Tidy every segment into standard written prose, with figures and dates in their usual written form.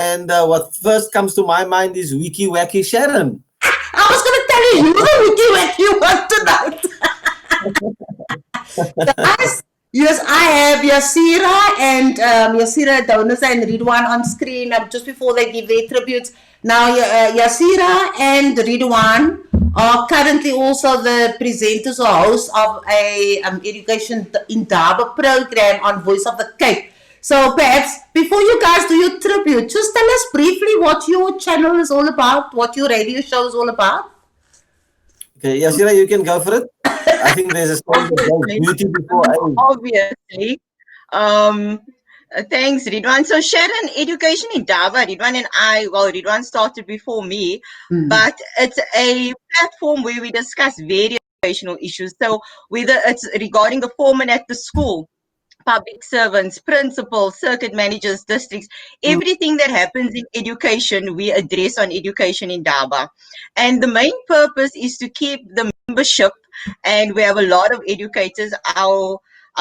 And what first comes to my mind is Wiki Wacky Sharon. I was going to tell you, you're the wiki wacky one tonight. Guys, yes, I have Yasierah and Yasierah, Adonis and Riedwaan on screen just before they give their tributes. Now, Yasierah and Riedwaan are currently also the presenters or hosts of a Education in Daba program on Voice of the Cape. So perhaps before you guys do your tribute, just tell us briefly what your channel is all about, what your radio show is all about. Okay, Yasierah, you can go for it. I think there's a story about beauty before age. Obviously. Um, Thanks, Riedwaan. So Sharon, Education in Daba, Riedwaan and I, well, Riedwaan started before me, but it's a platform where we discuss various educational issues. So whether it's regarding the foreman at the school, public servants, principals, circuit managers, districts, everything that happens in education, we address on Education in Daba. And the main purpose is to keep the membership, and we have a lot of educators. Our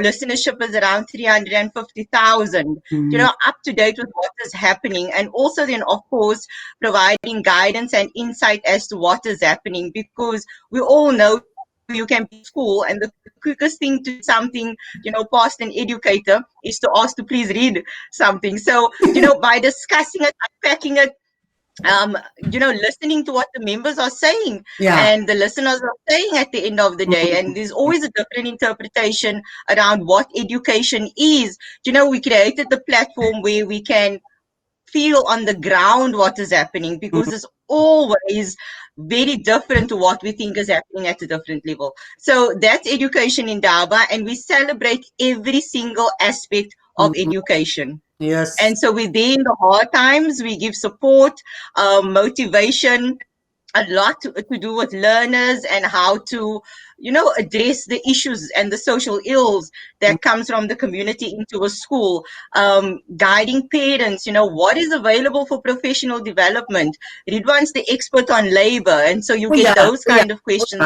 listenership is around 350,000, up to date with what is happening, and also then, of course, providing guidance and insight as to what is happening, because we all know you can be in school and the quickest thing to something, past an educator is to ask to please read something. So, by discussing it, unpacking it, listening to what the members are saying and the listeners are saying at the end of the day, and there's always a different interpretation around what education is. We created the platform where we can feel on the ground what is happening, because it's always very different to what we think is happening at a different level. So that's Education in Daba, and we celebrate every single aspect of education. Yes. And so we're there in the hard times. We give support, motivation, a lot to do with learners and how to, address the issues and the social ills that comes from the community into a school, guiding parents, what is available for professional development. Riedwaan's the expert on labor, and so you get those kind of questions.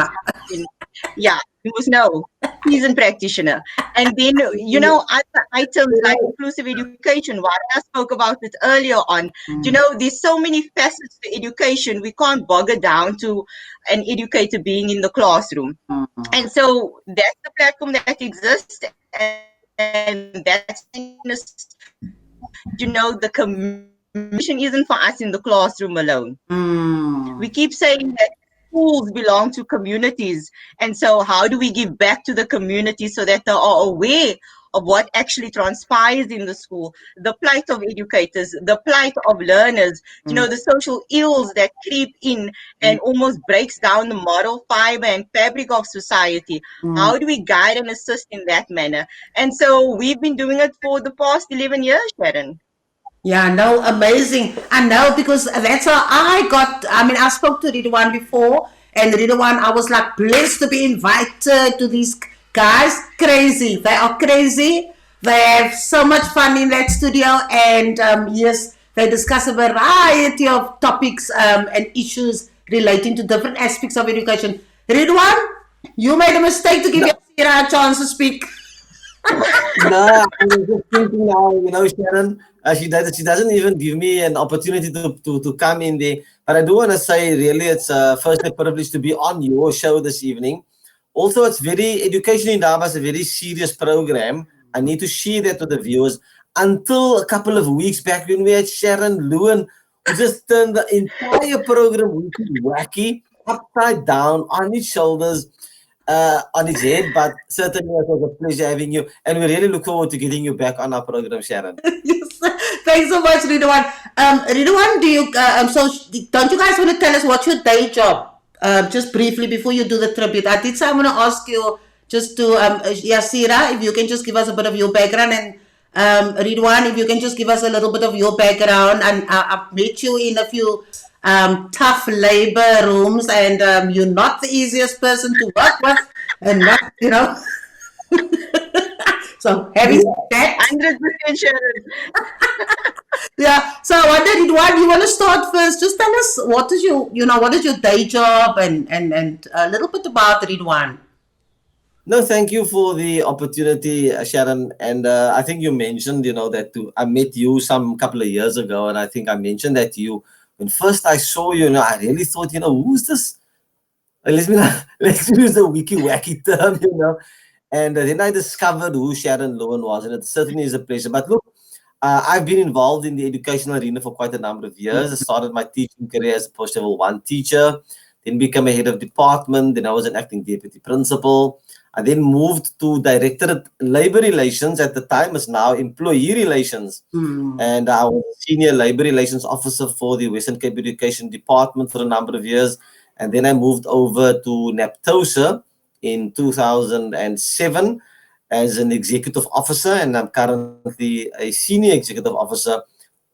Yeah, you must know. Seasoned practitioner. And then, other items like inclusive education, what I spoke about it earlier on. There's so many facets to education. We can't bog it down to an educator being in the classroom. And so that's the platform that exists. And that's, the commission isn't for us in the classroom alone. We keep saying that schools belong to communities. And so how do we give back to the community so that they are aware of what actually transpires in the school, the plight of educators, the plight of learners, the social ills that creep in and almost breaks down the moral fiber and fabric of society. How do we guide and assist in that manner? And so we've been doing it for the past 11 years, Sharon. Yeah, no, amazing. I know, because that's how I spoke to Riedwaan before, and Riedwaan, I was like blessed to be invited to these guys. Crazy. They are crazy. They have so much fun in that studio, and yes, they discuss a variety of topics and issues relating to different aspects of education. Riedwaan, you made a mistake to give Yasierah a chance to speak. No, I was just thinking now, Sharon, she doesn't even give me an opportunity to come in there. But I do want to say, really, it's first a privilege to be on your show this evening. Also, it's Education in Daba is a very serious program. I need to share that with the viewers. Until a couple of weeks back when we had Sharon Lewin, who just turned the entire program wacky, upside down, on his shoulders, on his head. But certainly it was a pleasure having you. And we really look forward to getting you back on our program, Sharon. Yes. Thanks so much, Riedwaan. Riedwaan, don't you guys want to tell us what's your day job? Just briefly before you do the tribute. I did say I'm going to ask you just to, Yasierah, if you can just give us a bit of your background, and Riedwaan, if you can just give us a little bit of your background. And I've met you in a few tough labor rooms, and you're not the easiest person to work with, and not, So having that, 100% Sharon. Yeah. So I wonder, Riedwaan, you want to start first? Just tell us what is your day job, and a little bit about Riedwaan. No, thank you for the opportunity, Sharon. And I think you mentioned, that I met you some couple of years ago, and I think I mentioned that to you when first I saw you. I really thought, who's this? Let's let's use the wiki wacky term, And then I discovered who Sharon Lowen was, and it certainly is a pleasure. But look, I've been involved in the educational arena for quite a number of years. I started my teaching career as a post level one teacher, then became a head of department, then I was an acting deputy principal. I then moved to Directorate Labor Relations, at the time as now Employee Relations. And I was a senior labor relations officer for the Western Cape Education Department for a number of years. And then I moved over to NAPTOSA in 2007 as an executive officer, and I'm currently a senior executive officer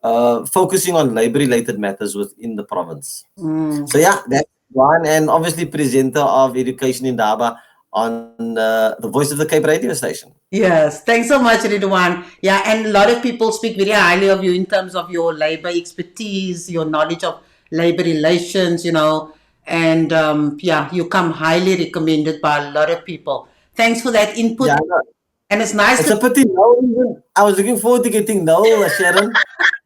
focusing on labor-related matters within the province. So yeah, that's one, and obviously presenter of Education in Daba on the Voice of the Cape radio station. Yes, thanks so much, Riedwaan. Yeah, and a lot of people speak very highly of you in terms of your labor expertise, your knowledge of labor relations, and yeah, you come highly recommended by a lot of people. Thanks for that input. Yeah, And it's nice it's to. a pity. No, even I was looking forward to getting Noel, Sharon.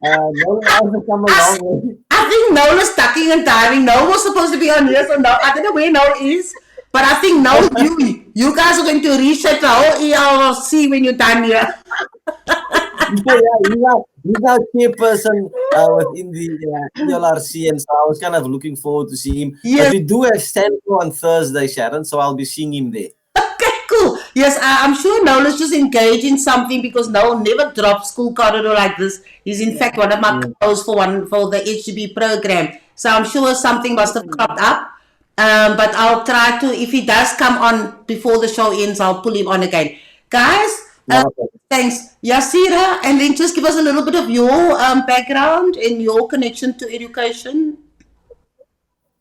Noel has come a long way. I think Noel is tucking and diving. Noel was supposed to be on here, so no, I don't know where Noel is. But I think Noel, you guys are going to reset the whole ELC when you're done here. Yeah, he's our chairperson within the ELRC, and so I was kind of looking forward to seeing him. Yes. But we do have Stanco on Thursday, Sharon, so I'll be seeing him there. Okay, cool. Yes, I'm sure Noel is just engaged in something because Noel never drops school corridor like this. He's in fact one of my co-hosts for the HGB program. So I'm sure something must have cropped up. But I'll try to, if he does come on before the show ends, I'll pull him on again. Guys, thanks. Yasierah, and then just give us a little bit of your background and your connection to education.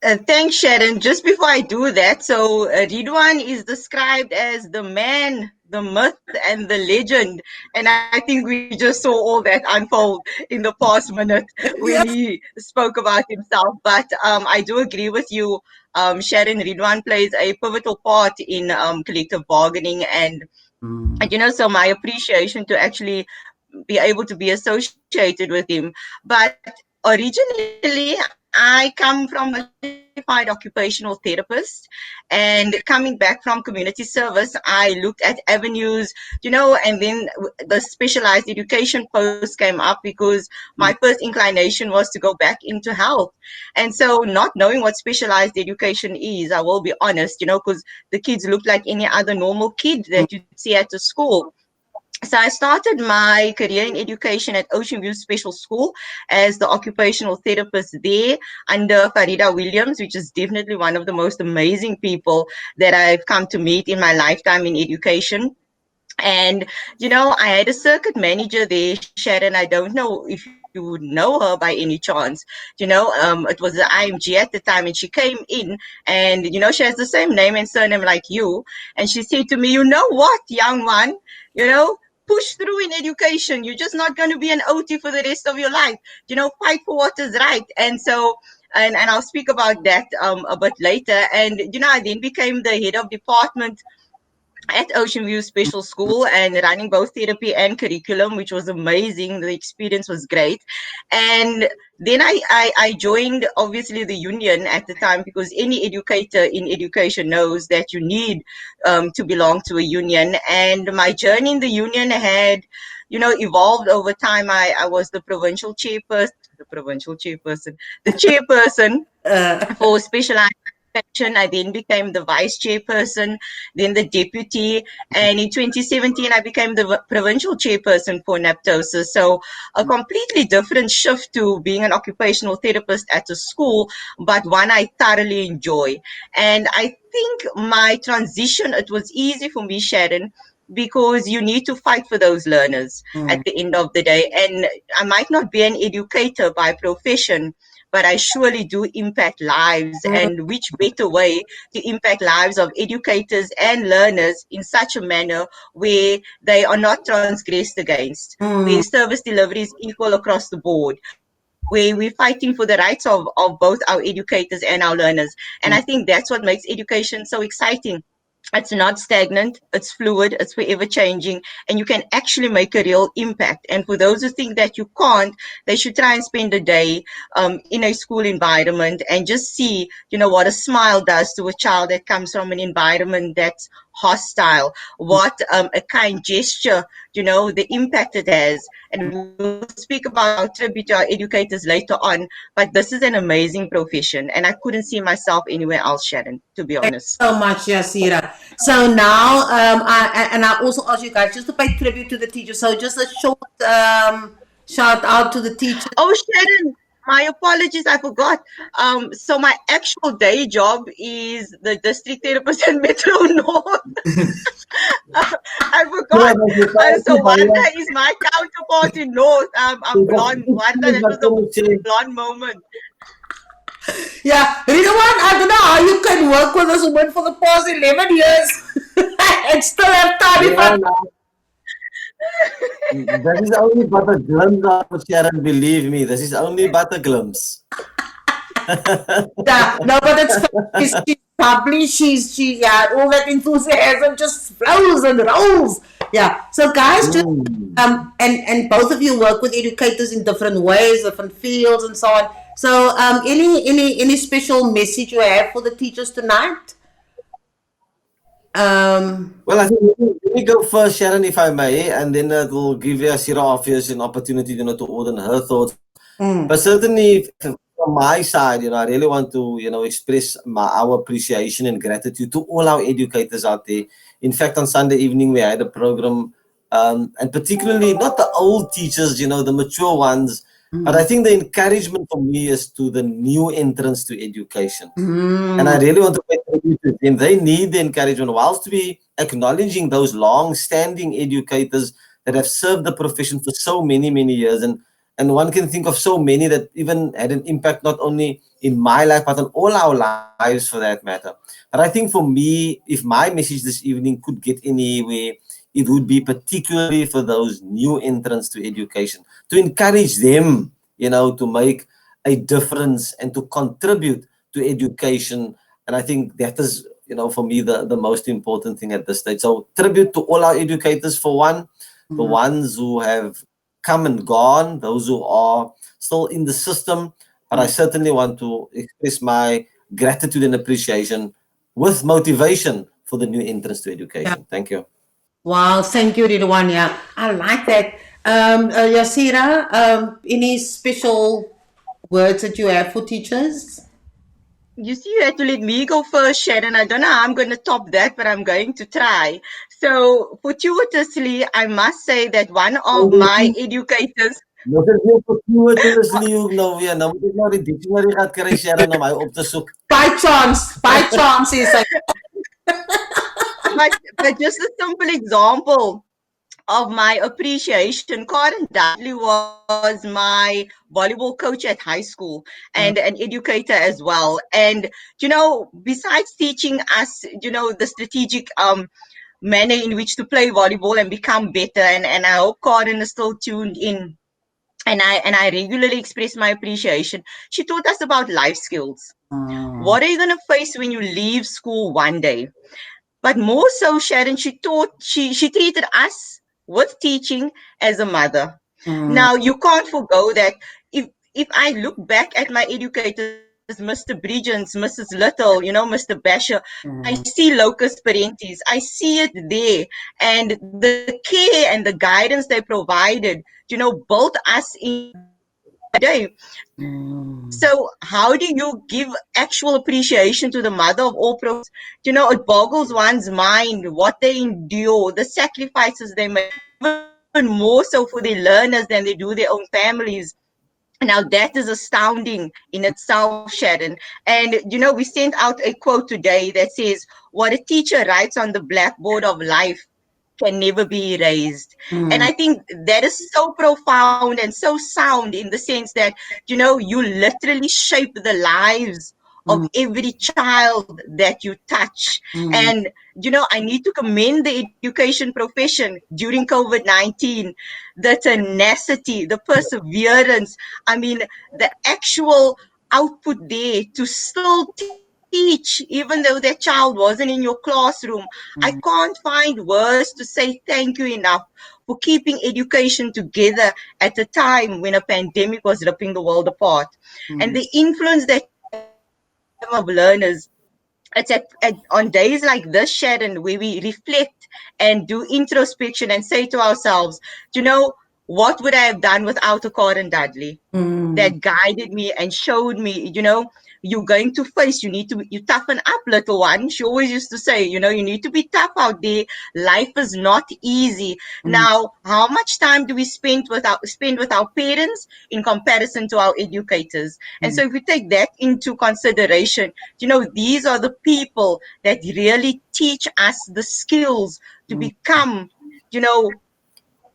Thanks, Sharon. Just before I do that, so Riedwaan is described as the man, the myth, and the legend. And I think we just saw all that unfold in the past minute when he spoke about himself. But I do agree with you. Sharon, Riedwaan plays a pivotal part in collective bargaining. And so my appreciation to actually be able to be associated with him. But originally, I come from a certified occupational therapist, and coming back from community service, I looked at avenues, and then the specialized education post came up because my first inclination was to go back into health. And so, not knowing what specialized education is, I will be honest, because the kids looked like any other normal kid that you'd see at the school. So I started my career in education at Ocean View Special School as the occupational therapist there under Farida Williams, which is definitely one of the most amazing people that I've come to meet in my lifetime in education. And, I had a circuit manager there, Sharon. I don't know if you would know her by any chance. It was the IMG at the time, and she came in, and, she has the same name and surname like you. And she said to me, you know what, young one, push through in education. You're just not going to be an OT for the rest of your life. Fight for what is right. And so, and I'll speak about that a bit later. And, I then became the head of department at Ocean View Special School and running both therapy and curriculum, which was amazing. The experience was great. And then I joined, obviously, the union at the time, because any educator in education knows that you need to belong to a union. And my journey in the union had, evolved over time. I was the chairperson for specialized education. I then became the vice chairperson, then the deputy, and in 2017 I became the provincial chairperson for NAPTOSA. So a completely different shift to being an occupational therapist at a school, but one I thoroughly enjoy. And I think my transition, it was easy for me, Sharon, because you need to fight for those learners at the end of the day. And I might not be an educator by profession, but I surely do impact lives. And which better way to impact lives of educators and learners in such a manner where they are not transgressed against, where service delivery is equal across the board, where we're fighting for the rights of both our educators and our learners. And I think that's what makes education so exciting. It's not stagnant, it's fluid, it's forever changing, and you can actually make a real impact. And for those who think that you can't, they should try and spend a day in a school environment and just see, what a smile does to a child that comes from an environment that's hostile, what a kind gesture, the impact it has. And we'll speak about our tribute to our educators later on, but this is an amazing profession, and I couldn't see myself anywhere else, Sharon, to be honest. So much, Yasierah. So now, and I also ask you guys just to pay tribute to the teachers. So just a short shout out to the teachers. Oh, Sharon, my apologies, I forgot. So my actual day job is the district therapist in Metro North. I forgot. So Wanda is my counterpart in North. I'm blonde. Wanda, that was a blonde moment. Yeah, Riedwaan, I don't know how you can work with this woman for the past 11 years and still have time. Yeah, that is only but a glimpse of Sharon, believe me. This is only but a glimpse. Yeah, no, but it's she's bubbly. Yeah, all that enthusiasm just flows and rolls. Yeah. So guys, just and both of you work with educators in different ways, different fields, and so on. So any special message you have for the teachers tonight? Well, I think let me go first, Sharon, if I may, and then it will give Yasierah obviously an opportunity, to order her thoughts. But certainly from my side, I really want to, express our appreciation and gratitude to all our educators out there. In fact, on Sunday evening, we had a program, and particularly not the old teachers, the mature ones, but I think the encouragement for me is to the new entrants to education. And I really want to pay tribute to them. They need the encouragement, whilst we acknowledging those long-standing educators that have served the profession for so many, many years. And one can think of so many that even had an impact not only in my life, but on all our lives for that matter. But I think for me, if my message this evening could get anywhere, it would be particularly for those new entrants to education, to encourage them, to make a difference and to contribute to education. And I think that is, for me, the most important thing at this stage. So tribute to all our educators, for one, the ones who have come and gone, those who are still in the system. But I certainly want to express my gratitude and appreciation with motivation for the new entrance to education. Thank you. Wow, thank you, Riedwaan. Yeah, I like that. Yasierah, any special words that you have for teachers? You see, you had to let me go first, Sharon. I don't know how I'm going to top that, but I'm going to try. So, fortuitously, I must say that one of my educators. Fortuitously, nou moet ek nou die dictionary gaan kry, Sharon, om hy op te soek. By chance is like. But just a simple example of my appreciation. Karen Dudley was my volleyball coach at high school and an educator as well. And, besides teaching us, the strategic manner in which to play volleyball and become better, and I hope Karen is still tuned in. And I regularly express my appreciation. She taught us about life skills. What are you going to face when you leave school one day? But more so, Sharon, she treated us with teaching as a mother. Now, you can't forgo that. If I look back at my educators, Mr. Bridgens, Mrs. Little, Mr. Basher, I see locus parentis. I see it there. And the care and the guidance they provided, built us into who we are today. So how do you give actual appreciation to the mother of all professions? It boggles one's mind what they endure, the sacrifices they make, even more so for their learners than they do their own families. Now that is astounding in itself, Sharon. And we sent out a quote today that says, "What a teacher writes on the blackboard of life can never be erased." And I think that is so profound and so sound in the sense that, you literally shape the lives of every child that you touch. And, I need to commend the education profession during COVID-19, the tenacity, the perseverance. I mean, the actual output there to still teach teach, even though that child wasn't in your classroom. I can't find words to say thank you enough for keeping education together at a time when a pandemic was ripping the world apart. And the influence that you have of learners, it's on days like this, Sharon, where we reflect and do introspection and say to ourselves, you know, what would I have done without a Karen Dudley that guided me and showed me, you're going to face, you toughen up, little one. She always used to say, you need to be tough out there. Life is not easy. Now, how much time do we spend with our parents in comparison to our educators? And so if we take that into consideration, these are the people that really teach us the skills to become, you know,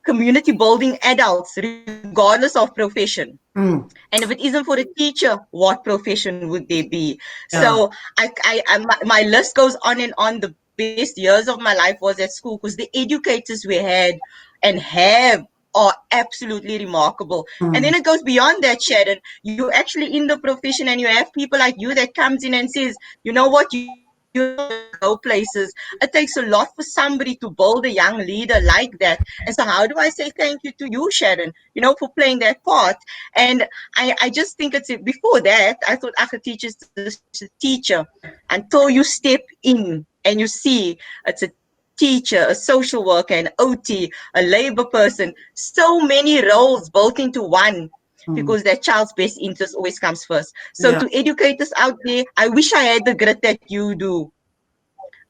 community building adults, regardless of profession. And if it isn't for a teacher, what profession would they be? So Yeah. my list goes on and on. The best years of my life was at school because the educators we had and have are absolutely remarkable. And then it goes beyond that, Sharon. You're actually in the profession and you have people like you that comes in and says, you know what, you have got to go places. It takes a lot for somebody to build a young leader like that. And so how do I say thank you to you, Sharon, for playing that part? And I just think before that, I thought a teacher is just a teacher until you step in and you see it's a teacher, a social worker, an OT, a labor person, so many roles built into one because that child's best interest always comes first. So Yeah. to educators out there, I wish I had the grit that you do.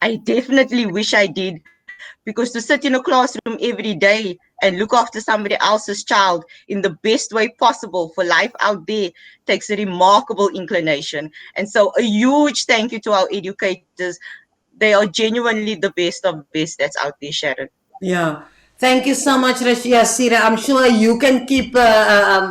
I definitely wish I did, because to sit in a classroom every day and look after somebody else's child in the best way possible for life out there takes a remarkable inclination. And so a huge thank you to our educators. They are genuinely the best of the best that's out there, Sharon. Yeah. Thank you so much, Yasierah. I'm sure you can keep,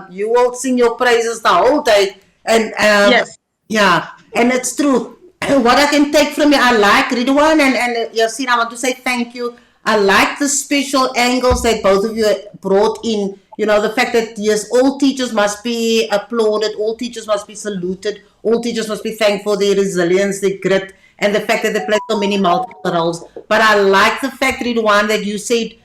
you will sing your praises the whole day. And Yes. yeah, and it's true. What I can take from you, I like Riedwaan and Yasierah, I want to say thank you. I like the special angles that both of you brought in. The fact that, yes, all teachers must be applauded, all teachers must be saluted, all teachers must be thanked for their resilience, their grit, and the fact that they play so many multiple roles. But I like the fact, Riedwaan, that you said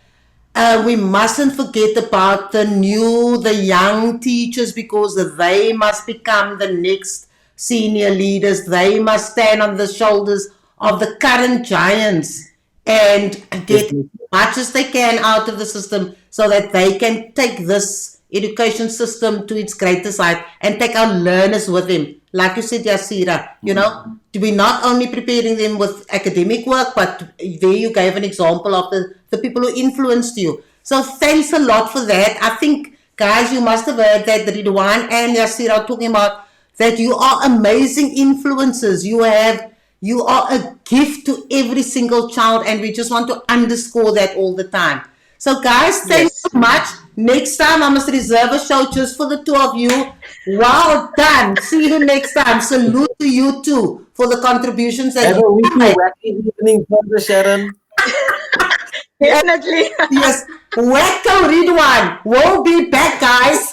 we mustn't forget about the young teachers, because they must become the next senior leaders. They must stand on the shoulders of the current giants and get as Definitely. much as they can out of the system so that they can take this education system to its greatest height and take our learners with them. Like you said, Yasierah, to be not only preparing them with academic work, but there you gave an example of the people who influenced you. So thanks a lot for that. I think, guys, you must have heard that Riedwaan and Yasierah are talking about that you are amazing influencers. You are a gift to every single child, and we just want to underscore that all the time. So, guys, thanks Yes. so much. Next time, I must reserve a show just for the two of you. Well done. See you next time. Salute to you too for the contributions that Have you a wicked, made. wacky evening further, Sharon. Yes, Definitely. yes. Welcome, Riedwaan. We'll be back, guys.